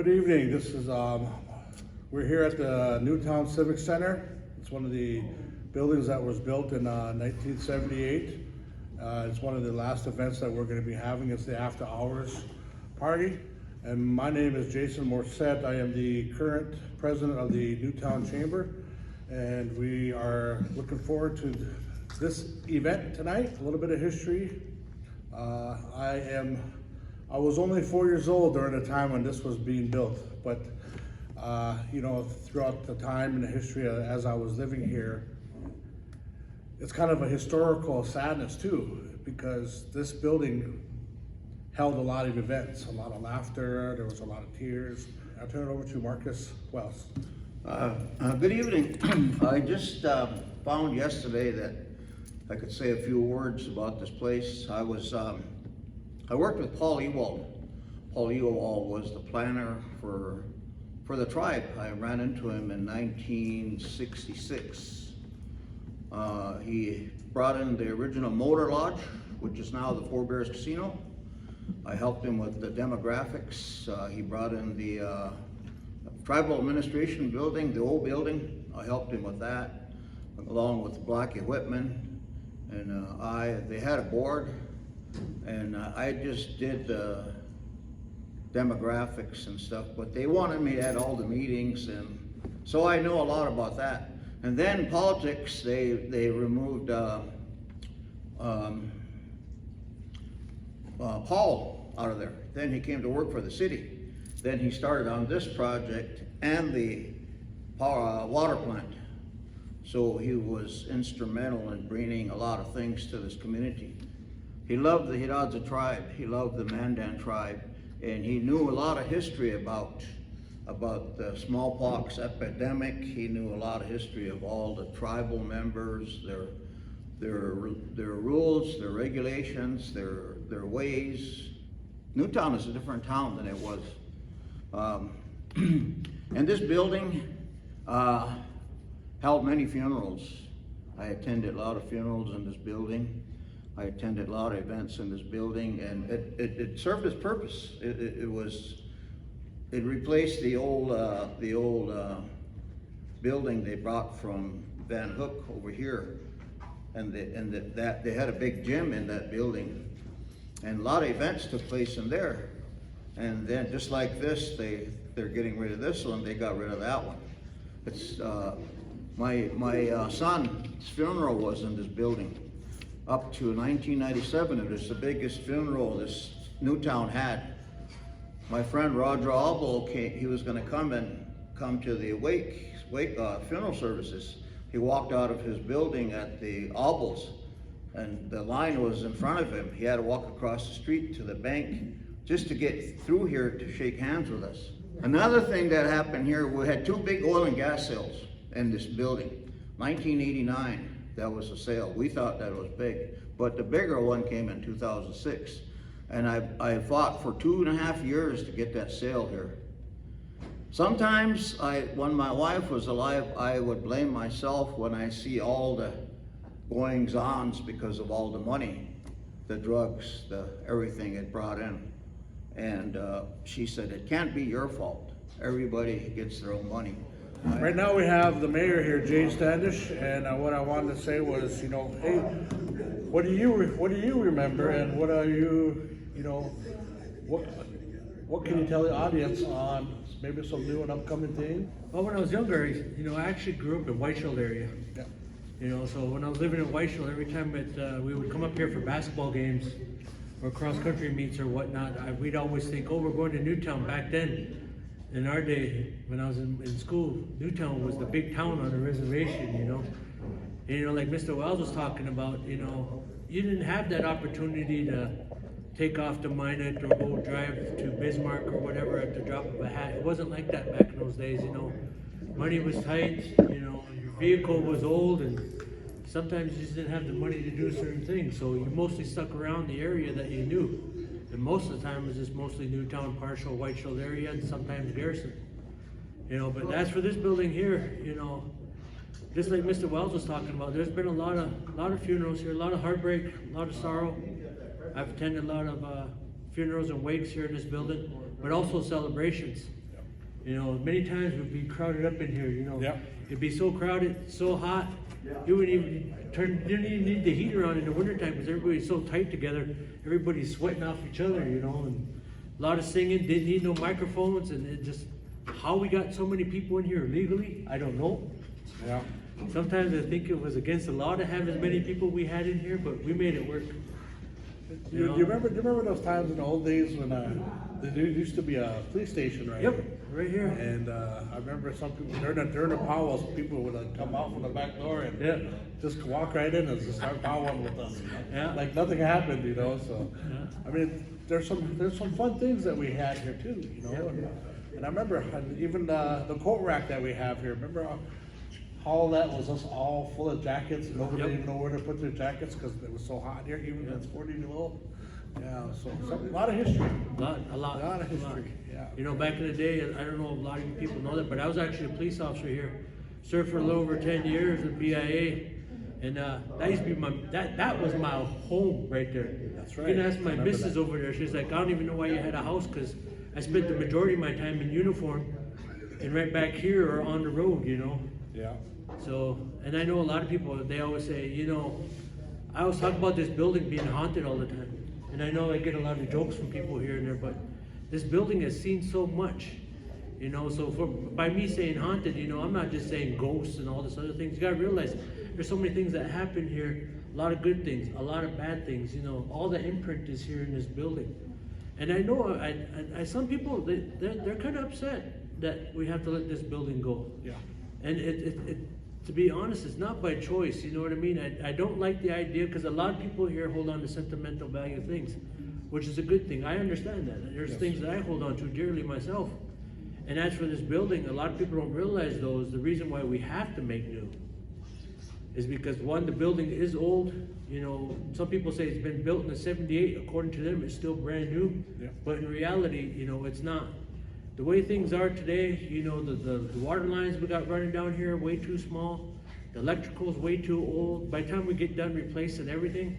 Good evening. This is we're here at the Newtown Civic Center. It's one of the buildings that was built in 1978. It's one of the last events that we're going to be having. It's the after hours party. And my name is Jason Morset. I am the current president of the Newtown Chamber. And we are looking forward to this event tonight. A little bit of history. I was only 4 years old during the time when this was being built, but you know, throughout the time and the history as I was living here, it's kind of a historical sadness too, because this building held a lot of events, a lot of laughter, there was a lot of tears. I'll turn it over to Marcus Wells. Good evening. I just found yesterday that I could say a few words about this place. I worked with Paul Ewald. Paul Ewald was the planner for the tribe. I ran into him in 1966. He brought in the original Motor Lodge, which is now the Four Bears Casino. I helped him with the demographics. He brought in the Tribal Administration Building, the old building. I helped him with that, along with Blackie Whitman. And they had a board, and I just did the demographics and stuff, but they wanted me at all the meetings, and so I know a lot about that. And then politics, they removed Paul out of there. Then he came to work for the city. Then he started on this project and the water plant. So he was instrumental in bringing a lot of things to this community. He loved the Hidatsa tribe, he loved the Mandan tribe, and he knew a lot of history about the smallpox epidemic. He knew a lot of history of all the tribal members, their rules, their regulations, their ways. Newtown is a different town than it was. And this building held many funerals. I attended a lot of funerals in this building. I attended a lot of events in this building, and it served its purpose. It replaced the old building they brought from Van Hook over here, and they had a big gym in that building, and a lot of events took place in there. And then just like this, they're getting rid of this one. They got rid of that one. It's my son's funeral was in this building. Up to 1997, it was the biggest funeral this Newtown had. My friend Roger Albel came. He was going to come to the wake funeral services. He walked out of his building at the Albels, and the line was in front of him. He had to walk across the street to the bank just to get through here to shake hands with us. Another thing that happened here, we had two big oil and gas sales in this building. 1989. That was a sale. We thought that was big, but the bigger one came in 2006. And I fought for 2.5 years to get that sale here. Sometimes, when my wife was alive, I would blame myself when I see all the goings-ons because of all the money, the drugs, everything it brought in. And she said, it can't be your fault. Everybody gets their own money. Right now we have the mayor here, Jane Standish, and what I wanted to say was, you know, hey, what do you remember, and what are you know, what can you tell the audience on maybe some new and upcoming things? Well, when I was younger, you know, I actually grew up in White Shield area. Yeah. You know, so when I was living in White Shield, every time we would come up here for basketball games or cross-country meets or whatnot, we'd always think, oh, we're going to Newtown. Back then, in our day, when I was in school, Newtown was the big town on the reservation, you know. And, you know, like Mr. Wells was talking about, you know, you didn't have that opportunity to take off to Minot or go drive to Bismarck or whatever at the drop of a hat. It wasn't like that back in those days, you know. Money was tight, you know, your vehicle was old, and sometimes you just didn't have the money to do certain things. So you mostly stuck around the area that you knew. And most of the time it was just mostly Newtown, partial White Shield area, and sometimes Garrison. You know, but as for this building here, you know, just like Mr. Wells was talking about, there's been a lot of funerals here, a lot of heartbreak, a lot of sorrow. I've attended a lot of funerals and wakes here in this building, but also celebrations. You know, many times we'd be crowded up in here, you know. Yep. It'd be so crowded, so hot, you wouldn't even didn't even need the heater on in the wintertime because everybody's so tight together, everybody's sweating off each other, you know, and a lot of singing, didn't need no microphones, and it just, how we got so many people in here legally, I don't know. Yeah. Sometimes I think it was against the law to have as many people we had in here, but we made it work. You remember those times in the old days when there used to be a police station right Yep, here? right here. And I remember some people during the powwows, people would come out from the back door and Yeah. just walk right in and just start powwowing with us. Yeah. Like nothing happened, you know. So Yeah. I mean, there's some fun things that we had here too, you know. Yep. And I remember even the coat rack that we have here. Remember all that was us all full of jackets. Nobody Yep. even know where to put their jackets because it was so hot here, even when it's 40 below. Yeah, so a lot of history. A lot. A lot of history, yeah. You know, back in the day, I don't know if a lot of you people know that, but I was actually a police officer here. Served for a little over 10 years at BIA. And that used to be that was my home right there. That's You right. can ask my I remember missus that. over there. She's like, I don't even know why you had a house because I spent the majority of my time in uniform and right back here or on the road, you know. Yeah. So, and I know a lot of people, they always say, you know, I always talk about this building being haunted all the time. And I know I get a lot of jokes from people here and there, but this building has seen so much, you know, so by me saying haunted, you know, I'm not just saying ghosts and all this other things. You gotta realize there's so many things that happen here, a lot of good things, a lot of bad things, you know, all the imprint is here in this building. And I know, I some people, they're kind of upset that we have to let this building go. Yeah. And to be honest, it's not by choice, you know what I mean? I don't like the idea, because a lot of people here hold on to sentimental value things, which is a good thing. I understand that. There's Yes. things that I hold on to dearly myself. And as for this building, a lot of people don't realize those. The reason why we have to make new is because, one, the building is old. You know, some people say it's been built in the 78. According to them, it's still brand new. Yeah. But in reality, you know, it's not. The way things are today, you know, the water lines we got running down here are way too small. The electrical's way too old. By the time we get done replacing everything,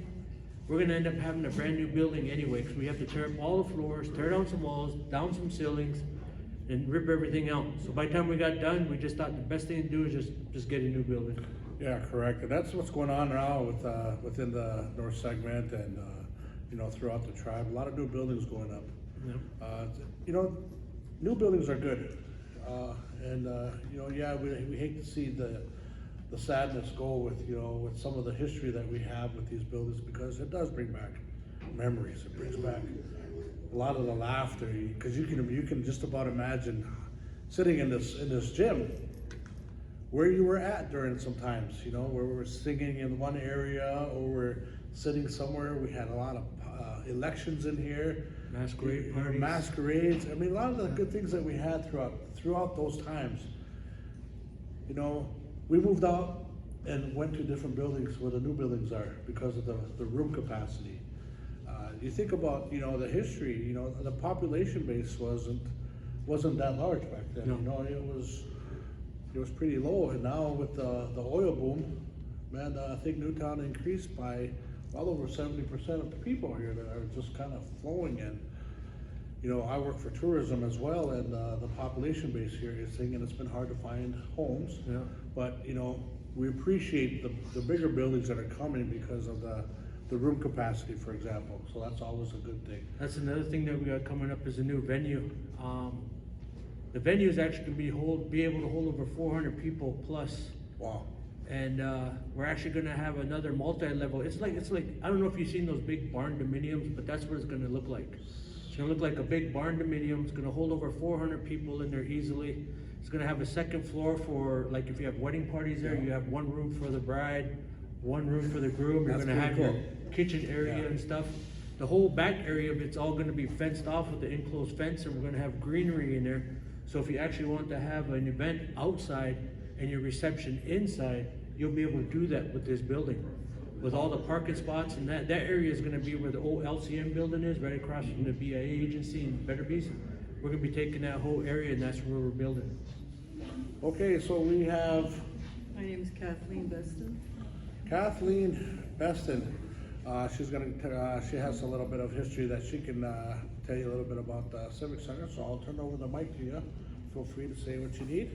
we're gonna end up having a brand new building anyway, because we have to tear up all the floors, tear down some walls, down some ceilings, and rip everything out. So by the time we got done, we just thought the best thing to do is just get a new building. Yeah, correct. And that's what's going on now with within the north segment and you know, throughout the tribe. A lot of new buildings going up. You know, new buildings are good. And you know, yeah, we hate to see the sadness go with, you know, with some of the history that we have with these buildings, because it does bring back memories. It brings back a lot of the laughter, because you can just about imagine sitting in this gym where you were at during some times, you know, where we were singing in one area or we're sitting somewhere. We had a lot of elections in here. Masquerade parties. Masquerades. I mean, a lot of the good things that we had throughout those times. You know, we moved out and went to different buildings where the new buildings are because of the room capacity. You think about, you know, the history, you know, the population base wasn't that large back then. No. You know, it was pretty low, and now with the oil boom, man, I think Newtown increased by well over 70% of the people here that are just kind of flowing in. You know, I work for tourism as well, and the population base here is thinking it's been hard to find homes. Yeah. But, you know, we appreciate the bigger buildings that are coming because of the room capacity, for example. So that's always a good thing. That's another thing that we got coming up is a new venue. The venue is actually gonna be able to hold over 400 people plus. Wow. And we're actually gonna have another multi-level. It's like I don't know if you've seen those big barn dominiums, but that's what it's gonna look like. It's gonna look like a big barn dominium. It's gonna hold over 400 people in there easily. It's gonna have a second floor for, like, if you have wedding parties there, you have one room for the bride, one room for the groom. You're That's gonna have pretty your cool. kitchen area Yeah. and stuff. The whole back area of it's all gonna be fenced off with the enclosed fence, and we're gonna have greenery in there. So if you actually want to have an event outside and your reception inside, you'll be able to do that with this building. With all the parking spots, and that area is gonna be where the old LCM building is, right across from the BIA agency in Betterbees. We're gonna be taking that whole area, and that's where we're building. Okay, so we have My name is Kathleen Beston. Kathleen Beston. She has a little bit of history that she can tell you a little bit about the Civic Center, so I'll turn over the mic to you feel free to say what you need.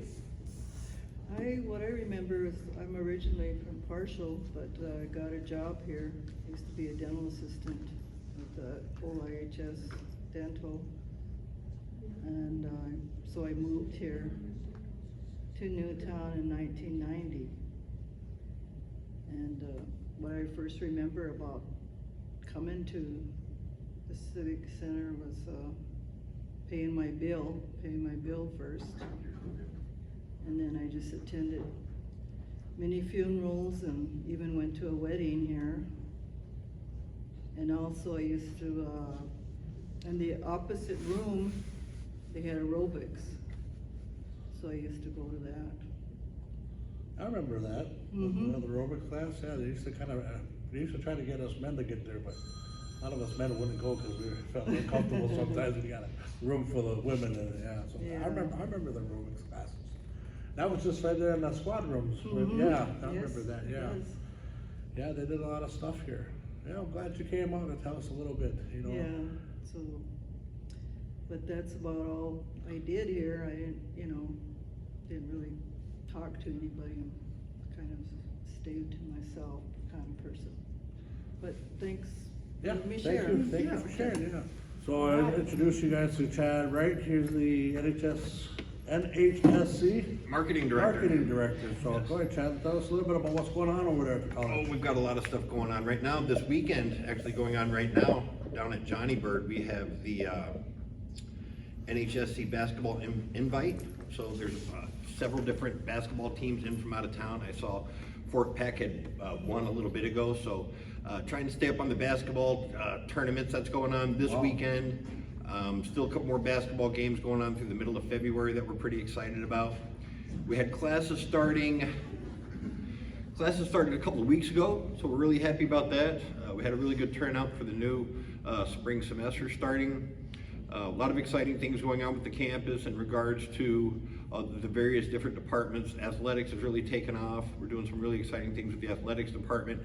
What I remember is I'm originally from Parshall, but got a job here. Used to be a dental assistant with the OIHS Dental. And so I moved here to Newtown in 1990. And what I first remember about coming to the Civic Center was paying my bill first. And then I just attended many funerals and even went to a wedding here. And also I used to, in the opposite room, they had aerobics. So I used to go to that. I remember that. Mhm. The aerobic class, yeah, they used to they used to try to get us men to get there, but a lot of us men wouldn't go because we felt uncomfortable sometimes when you got a room full of women and, yeah, so Yeah. I remember the aerobics classes. That was just right there in the squad rooms, Mhm. yeah, I Yes, remember that, it yeah. was. Yeah, they did a lot of stuff here. Yeah, I'm glad you came out and tell us a little bit, you know. Yeah, so, but that's about all I did here. I didn't really talk to anybody. I'm kind of stayed to myself kind of person. But thanks. for Yeah, letting me thank share. you, thank you for sharing, yeah. So I introduce you guys to Chad Wright, here's the NHSC Marketing director. Marketing Director. So go ahead, Chad, tell us a little bit about what's going on over there at the Oh, college. we've got a lot of stuff going on right now. This weekend, actually going on right now, down at Johnny Bird, we have the NHSC basketball invite. So there's several different basketball teams in from out of town. I saw Fort Peck had won a little bit ago, so trying to stay up on the basketball tournaments that's going on this Wow. weekend. Still a couple more basketball games going on through the middle of February that we're pretty excited about. We had classes starting a couple of weeks ago, so we're really happy about that. We had a really good turnout for the new spring semester starting. A lot of exciting things going on with the campus in regards to the various different departments. Athletics has really taken off. We're doing some really exciting things with the athletics department.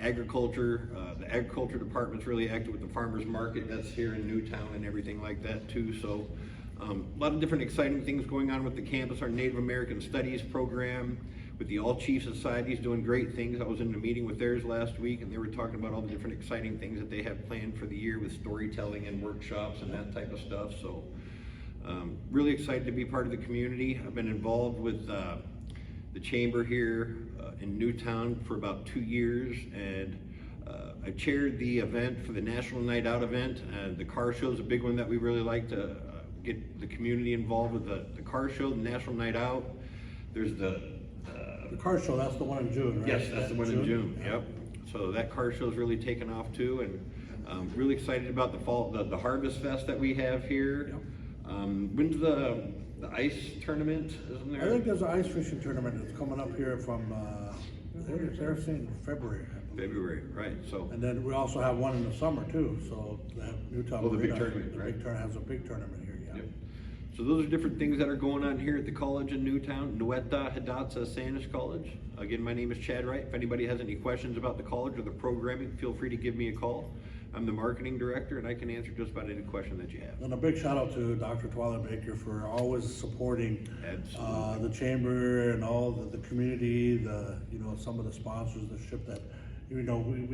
Agriculture, the agriculture department's really active with the farmers market that's here in Newtown and everything like that too. So a lot of different exciting things going on with the campus. Our Native American Studies program with the All Chief Society is doing great things. I was in a meeting with theirs last week and they were talking about all the different exciting things that they have planned for the year with storytelling and workshops and that type of stuff. So really excited to be part of the community. I've been involved with the chamber here in Newtown for about 2 years, and I chaired the event for the National Night Out event. The car show is a big one that we really like to get the community involved with the car show, the National Night Out. There's the car show, that's the one in June, right? yes, that's the one in June. Yep. So that car show's really taken off too, and really excited about the fall, the Harvest Fest that we have here. Yep. When's the ice tournament? Isn't there? I think there's an ice fishing tournament that's coming up here from, they're saying February. I believe. February, right? So And then we also have one in the summer too, so that Newtown. Oh, the big Marina, tournament, the right. big has a big tournament here, yeah. Yep. So those are different things that are going on here at the college in Newtown, Nueta Hidatsa Sanish College. Again, my name is Chad Wright. If anybody has any questions about the college or the programming, feel free to give me a call. I'm the marketing director and I can answer just about any question that you have. And a big shout out to Dr. Twila Baker for always supporting Absolutely. the chamber and all the community, some of the sponsorship that, we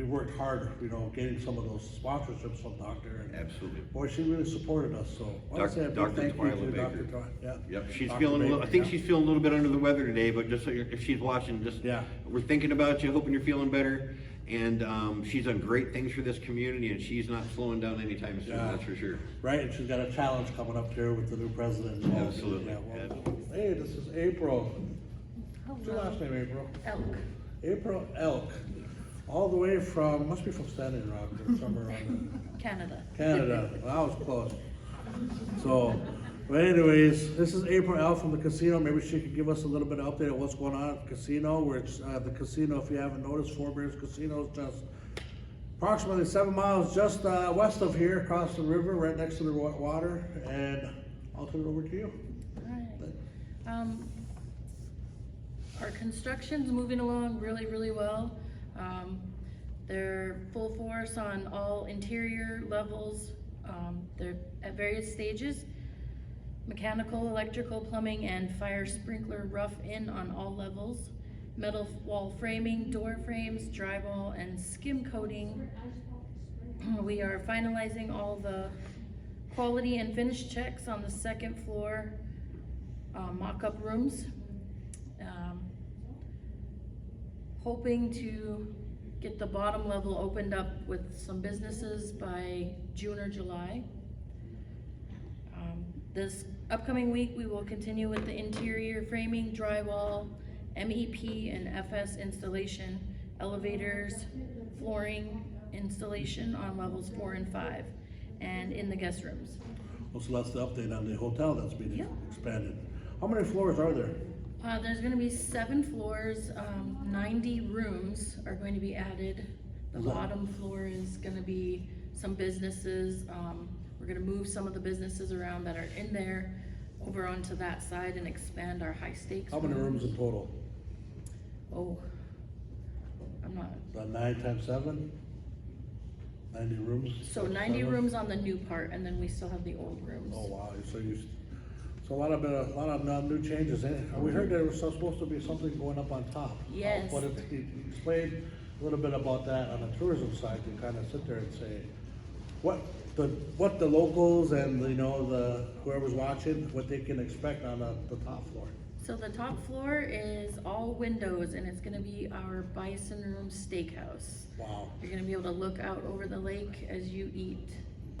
worked hard, getting some of those sponsorships from Dr. And Absolutely. boy, she really supported us, so. I wanna say a big Dr. thank you Twila to Baker. Dr. Twila, yeah. Yep, she's Dr. feeling, I Baker, think yeah. she's feeling a little bit under the weather today, but just so if she's watching, Yeah. we're thinking about you, hoping you're feeling better. And she's done great things for this community and she's not slowing down anytime soon, Yeah. that's for sure. Right, and she's got a challenge coming up here with the new president. Absolutely, Yeah, well, absolutely. hey, this is April. What's your last name, April? Elk. April Elk, all the way from, must be from Standing Rock or somewhere around Canada. Canada. Well, that was close. So, but anyways, this is April Elk from the casino. Maybe she could give us a little bit of update on what's going on at the casino. Where it's the casino, if you haven't noticed, Four Bears Casino is just approximately 7 miles just west of here, across the river, right next to the water. And I'll turn it over to you. Alright. Our construction's moving along really, really well. They're full force on all interior levels. They're at various stages. mechanical, electrical, plumbing, and fire sprinkler rough in on all levels, metal wall framing, door frames, drywall, and skim coating. We are finalizing all the quality and finish checks on the second floor mock-up rooms. Hoping to get the bottom level opened up with some businesses by June or July. This upcoming week, we will continue with the interior framing, drywall, MEP and FS installation, elevators, flooring installation on levels 4 and 5, and in the guest rooms. Well, so that's the update on the hotel that's being Yep. expanded. How many floors are there? There's gonna be 7 floors, 90 rooms are going to be added. The Is that- bottom floor is gonna be some businesses. We're gonna move some of the businesses around that are in there over onto that side and expand our high stakes. How many rooms in total? Oh, I'm not, About 9 times 7? 90 rooms? so 90 Seven? rooms on the new part, and then we still have the old rooms. Oh, wow, so a lot of new changes, we heard there was supposed to be something going up on top. Yes. What if you explain a little bit about that on the tourism side, to kind of sit there and say, what the locals and, you know, whoever's watching, what they can expect on the top floor? So the top floor is all windows, and it's gonna be our Bison Room Steakhouse. Wow. You're gonna be able to look out over the lake as you eat.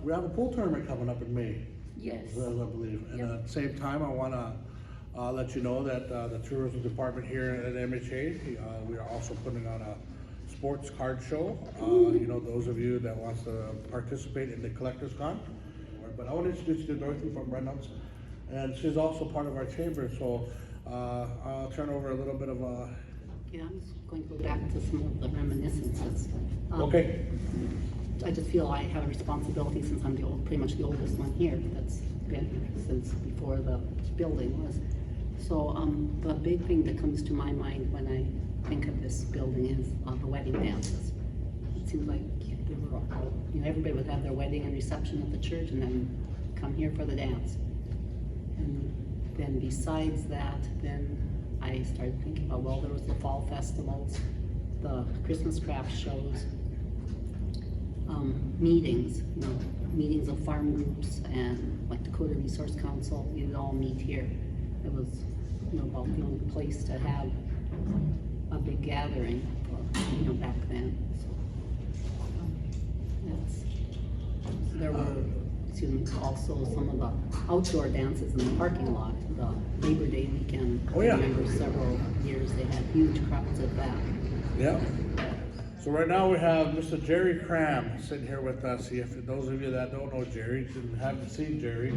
We have a pool tournament coming up in May. Yes. I believe. And Yep. at the same time, I wanna, let you know that, the tourism department here at MHA, we are also putting on a sports card show. You know, those of you that wants to participate in the Collectors Con. But I want to introduce you to Dorothy from Reynolds, and she's also part of our chamber, so, I'll turn over a little bit of Yeah, I'm just going to go back to some of the reminiscences. Okay. I just feel I have a responsibility since I'm pretty much the oldest one here that's been here since before the building was. So, the big thing that comes to my mind when I think of this building is the wedding dances. It seems like they were all, you know, everybody would have their wedding and reception at the church and then come here for the dance. And then besides that, then I started thinking about, well, there was the fall festivals, the Christmas craft shows, meetings, you know, meetings of farm groups and like Dakota Resource Council, we would all meet here. It was, you know, about the only place to have a big gathering, you know, back then. So, there were, excuse me, also some of the outdoor dances in the parking lot, the Labor Day weekend. Oh, yeah. I remember several years they had huge crowds at that. Yeah. So right now we have Mr. Jerry Cram sitting here with us. If those of you that don't know Jerry, and haven't seen Jerry,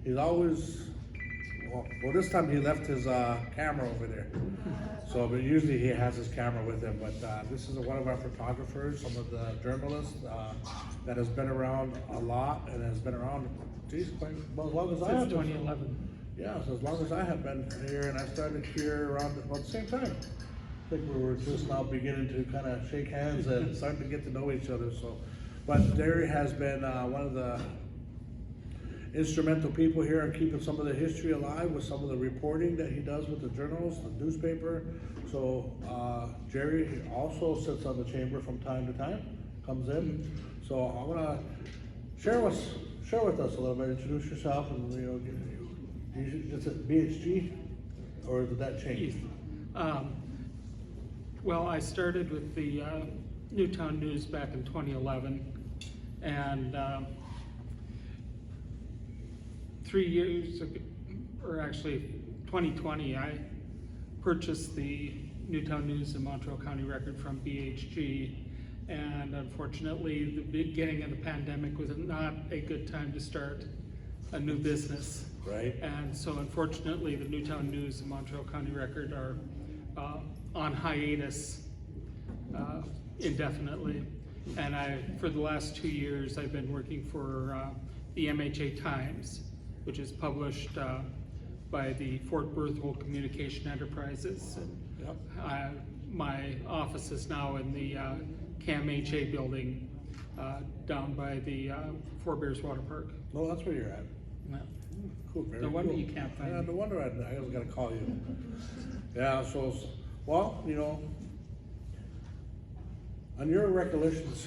he's always, well, this time he left his camera over there. So, but usually he has his camera with him. But this is one of our photographers, some of the journalists that has been around a lot and has been around, geez, quite well, as long as I have. Since 2011. Yeah, so as long as I have been here, and I started here around about the same time. I think we were just now beginning to kind of shake hands and starting to get to know each other, so. But Jerry has been one of the instrumental people here in keeping some of the history alive with some of the reporting that he does with the journals, the newspaper. So Jerry also sits on the chamber from time to time, comes in. So I want to share with us a little bit, introduce yourself, and is it BHG, or did that change? Well, I started with the Newtown News back in 2011, and 3 years ago, or actually 2020, I purchased the Newtown News and Montreal County Record from BHG, and unfortunately, the beginning of the pandemic was not a good time to start a new business. Right. And so unfortunately, the Newtown News and Montreal County Record are on hiatus indefinitely. And for the last 2 years, I've been working for the MHA Times, which is published by the Fort Berthold Communication Enterprises. And, Yep. my office is now in the CAMHA building down by the Four Bears Water Park. No, that's where you're at. Well, Cool, very No wonder cool. you can't find Yeah, me. no wonder I was gonna call you. Yeah, so, well, you know, on your recollections,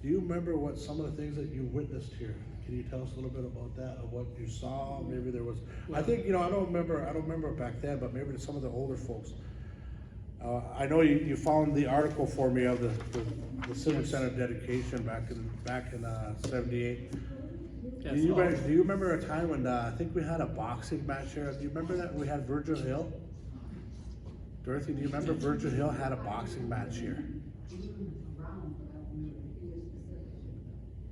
do you remember what some of the things that you witnessed here? Can you tell us a little bit about that, of what you saw? Maybe there was, I think, you know, I don't remember back then, but maybe some of the older folks. I know you found the article for me of the Civic Center dedication back in 78. Yes, Do you remember a time when, I think we had a boxing match here? Do you remember that? We had Virgil Hill? Dorothy, do you remember Virgil Hill had a boxing match here?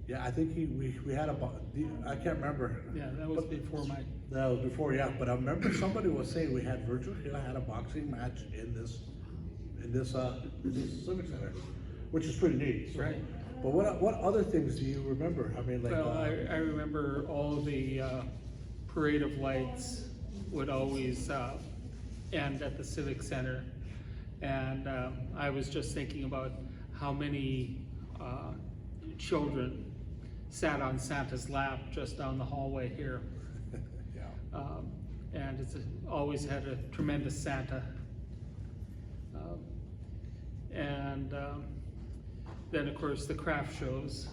Yeah, I think we had I can't remember. Yeah, that was before my, That was before, yeah, but I remember somebody was saying we had Virgil Hill had a boxing match in this Civic Center, which is pretty neat. So. Right. But what other things do you remember? I mean, like. well, I remember all the parade of lights would always end at the Civic Center. And I was just thinking about how many children sat on Santa's lap just down the hallway here. Yeah. And it's always had a tremendous Santa. Then of course the craft shows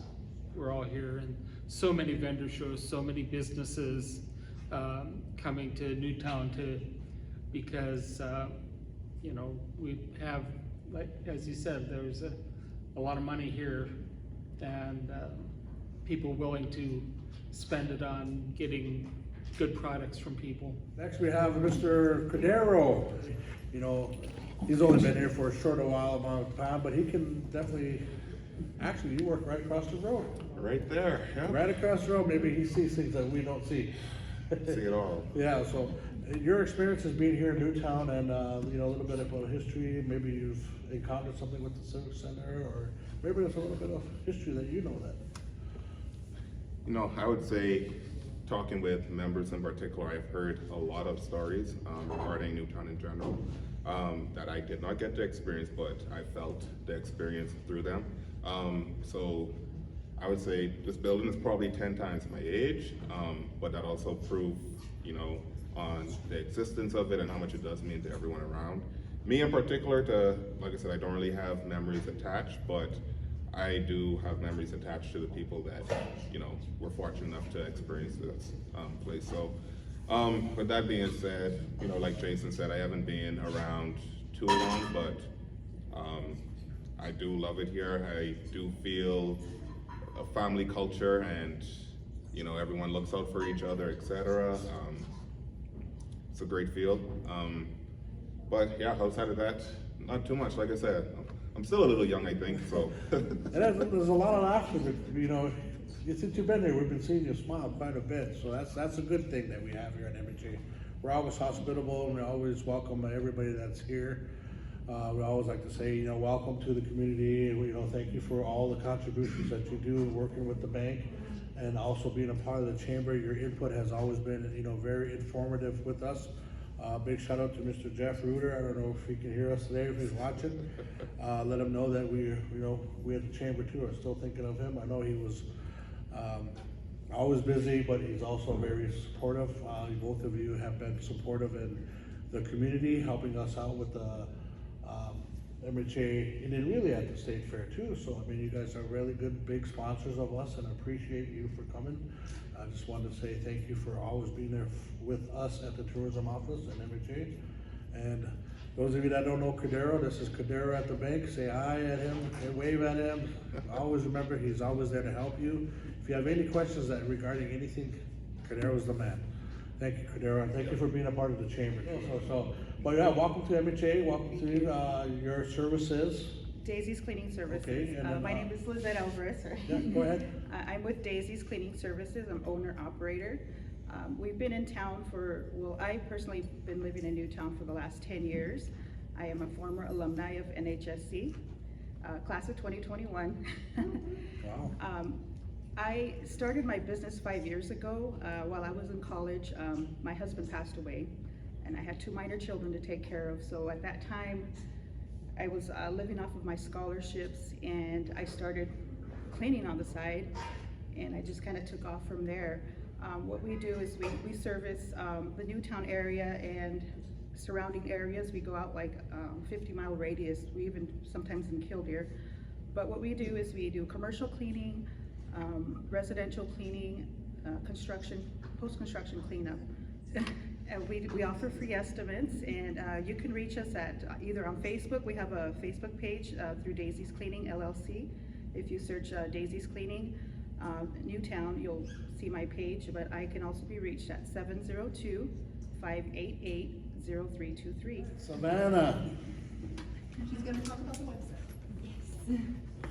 were all here, and so many vendor shows, so many businesses coming to Newtown because you know, we have, like as you said, there's a lot of money here, and people willing to spend it on getting good products from people. Next we have Mr. Cordero. You know, he's only been here for a short amount of time, but he can definitely, actually, you work right across the road. Right there, yeah. Right across the road, maybe he sees things that we don't see. See it all. Yeah, so your experiences being here in Newtown and, you know, a little bit about history, maybe you've encountered something with the Civic Center, or maybe there's a little bit of history that you know that. You know, I would say, talking with members in particular, I've heard a lot of stories regarding Newtown in general that I did not get to experience, but I felt the experience through them. So I would say this building is probably 10 times my age, but that also proved, you know, on the existence of it and how much it does mean to everyone around. Me in particular, like I said, I don't really have memories attached, but I do have memories attached to the people that, you know, were fortunate enough to experience this place. So with that being said, you know, like Jason said, I haven't been around too long, but I do love it here. I do feel a family culture, and, you know, everyone looks out for each other, etc. It's a great feel. But yeah, outside of that, not too much. Like I said, I'm still a little young, I think, so. And there's a lot of laughter, but, you know, since you've been here, we've been seeing you smile quite a bit, so that's a good thing that we have here at MHA. We're always hospitable, and we always welcome everybody that's here. We always like to say, you know, welcome to the community, and, you know, thank you for all the contributions that you do working with the bank, and also being a part of the chamber. Your input has always been, you know, very informative with us. Big shout out to Mr. Jeff Reuter. I don't know if he can hear us today, if he's watching. Let him know that we at the chamber too are still thinking of him. I know he was always busy, but he's also very supportive. Both of you have been supportive in the community, helping us out with the MHA, and then really at the state fair too. So I mean, you guys are really good, big sponsors of us, and I appreciate you for coming. I just wanted to say thank you for always being there with us at the tourism office and MHA. And those of you that don't know Cordero, this is Cordero at the bank. Say hi at him, and wave at him. Always remember, he's always there to help you. If you have any questions regarding anything, Cordero's the man. Thank you, Cordero, and thank you for being a part of the chamber. But yeah, welcome to MHA, welcome to your services. Daisy's Cleaning Services. Okay, and then, my name is Lizette Alvarez. Yeah, go ahead. I'm with Daisy's Cleaning Services. I'm owner-operator. We've been in town I personally been living in Newtown for the last 10 years. I am a former alumni of NHSC, class of 2021. Wow. I started my business 5 years ago. While I was in college, my husband passed away, and I had 2 minor children to take care of. So at that time, I was living off of my scholarships, and I started cleaning on the side, and I just kind of took off from there. What we do is we service the Newtown area and surrounding areas. We go out like 50-mile radius, we even sometimes in Killdeer. But what we do is we do commercial cleaning, residential cleaning, construction, post-construction cleanup. And we offer free estimates, and you can reach us at either on Facebook. We have a Facebook page through Daisy's Cleaning LLC. If you search Daisy's Cleaning Newtown, you'll see my page, but I can also be reached at 702-588-0323. Savannah, She's gonna talk about the website.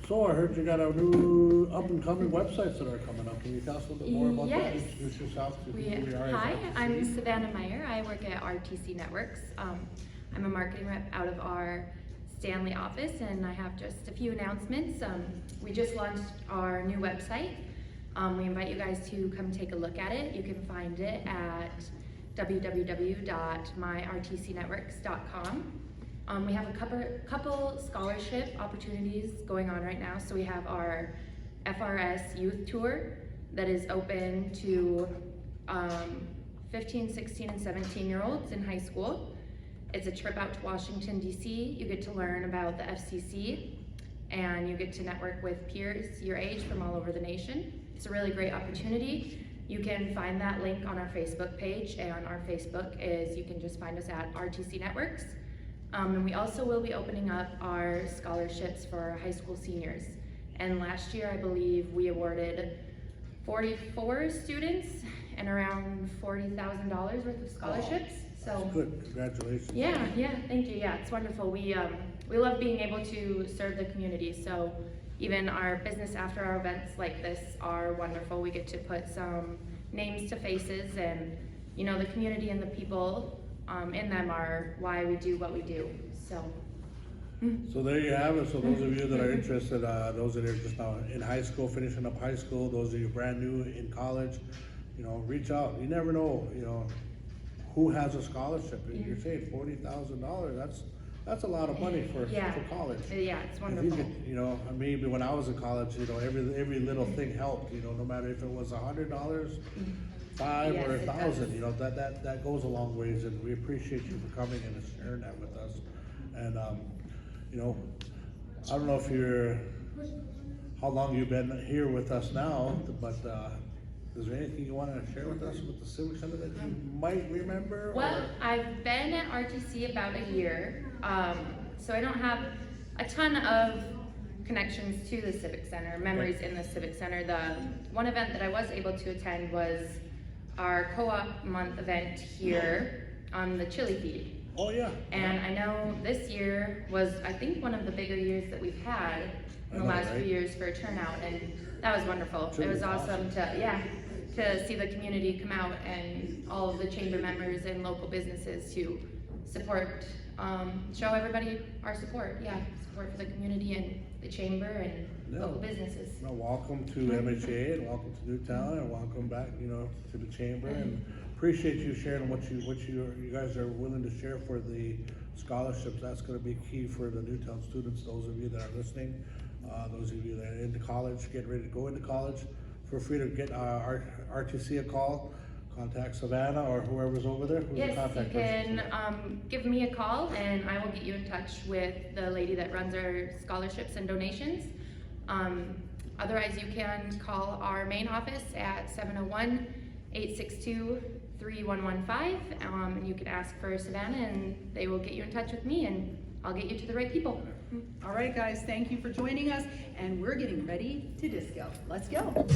so I heard you got a new up-and-coming websites that are coming up. Can you tell us a little bit more about that? Yes. Introduce yourself to who we are. as Hi, RTC. I'm Savannah Meyer. I work at RTC Networks. I'm a marketing rep out of our Stanley office, and I have just a few announcements. We just launched our new website. We invite you guys to come take a look at it. You can find it at www.myrtcnetworks.com. We have a couple scholarship opportunities going on right now. So we have our FRS Youth Tour that is open to 15, 16, and 17-year-olds in high school. It's a trip out to Washington, D.C. You get to learn about the FCC, and you get to network with peers your age from all over the nation. It's a really great opportunity. You can find that link on our Facebook page, and our Facebook is, you can just find us at RTC Networks. And we also will be opening up our scholarships for our high school seniors. And last year, I believe we awarded 44 students and around $40,000 worth of scholarships. So Good, congratulations. yeah, thank you. Yeah, it's wonderful. We love being able to serve the community. So even our business after our events like this are wonderful. We get to put some names to faces, and you know, the community and the people in them are why we do what we do. So. So there you have it. So those of you that are interested, those that are just now in high school, finishing up high school, those of you brand new in college, you know, reach out. You never know, you know, who has a scholarship. You're saying $40,000. That's a lot of money for college. Yeah, it's If wonderful. you could, you know, maybe when I was in college, you know, every little thing helped. You know, no matter if it was $100, $5 Yes, or it $1,000. does. You know, that goes a long ways, and we appreciate you for coming and sharing that with us. And you know, I don't know if how long you've been here with us now, but is there anything you want to share with us with the Civic Center that you might remember? Well, I've been at RTC about a year, so I don't have a ton of connections to the Civic Center, memories in the Civic Center. The one event that I was able to attend was our co-op month event here on the Chili Feed. Oh, yeah. And I know this year was, I think, one of the bigger years that we've had in the I know, last few right? years for a turnout, and that was wonderful. Chili It was was awesome to see the community come out and all of the chamber members and local businesses to support, show everybody our support for the community and the chamber and local businesses. No, welcome to MHA and welcome to Newtown and welcome back, you know, to the chamber, and appreciate you sharing what you guys are willing to share for the scholarships. That's going to be key for the Newtown students. Those of you that are listening, those of you that are into college, getting ready to go into college, feel free to get RTC a call. Contact Savannah or whoever's over there. Who's the Yes, you contact person? can give me a call and I will get you in touch with the lady that runs our scholarships and donations. Otherwise, you can call our main office at 701-862-3115, and you can ask for Savannah and they will get you in touch with me and I'll get you to the right people. All right, guys, thank you for joining us, and we're getting ready to disco. Let's go.